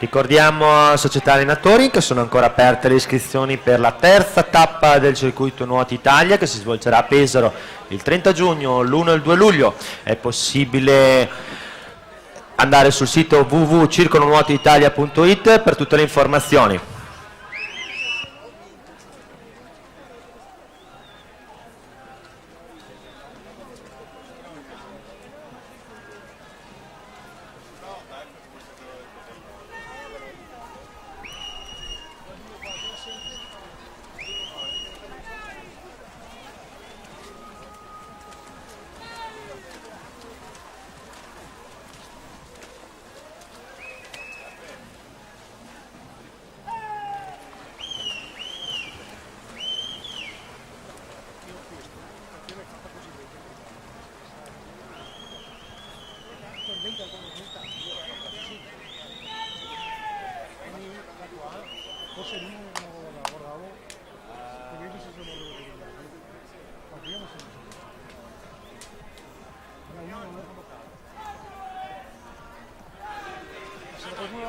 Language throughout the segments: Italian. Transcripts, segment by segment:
Ricordiamo a società allenatori che sono ancora aperte le iscrizioni per la terza tappa del circuito Nuoti Italia che si svolgerà a Pesaro il 30 giugno, l'1 e il 2 luglio. È possibile andare sul sito www.circolonuotoitalia.it per tutte le informazioni.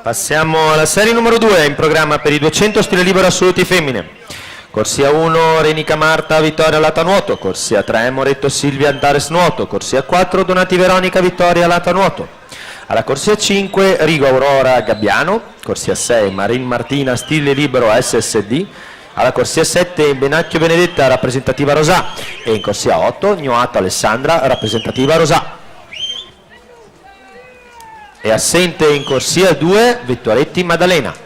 Passiamo alla serie numero 2 in programma per i 200 stile libero assoluti femmine. Corsia 1 Renica Marta Vittoria Lata Nuoto, corsia 3 Moretto Silvia Antares Nuoto, corsia 4 Donati Veronica Vittoria Lata Nuoto. Alla corsia 5 Rigo Aurora Gabbiano, corsia 6 Marin Martina stile libero SSD, alla corsia 7 Benacchio Benedetta rappresentativa Rosà e in corsia 8 Gnoato Alessandra rappresentativa Rosà. È assente in corsia 2 Vittoretti Maddalena.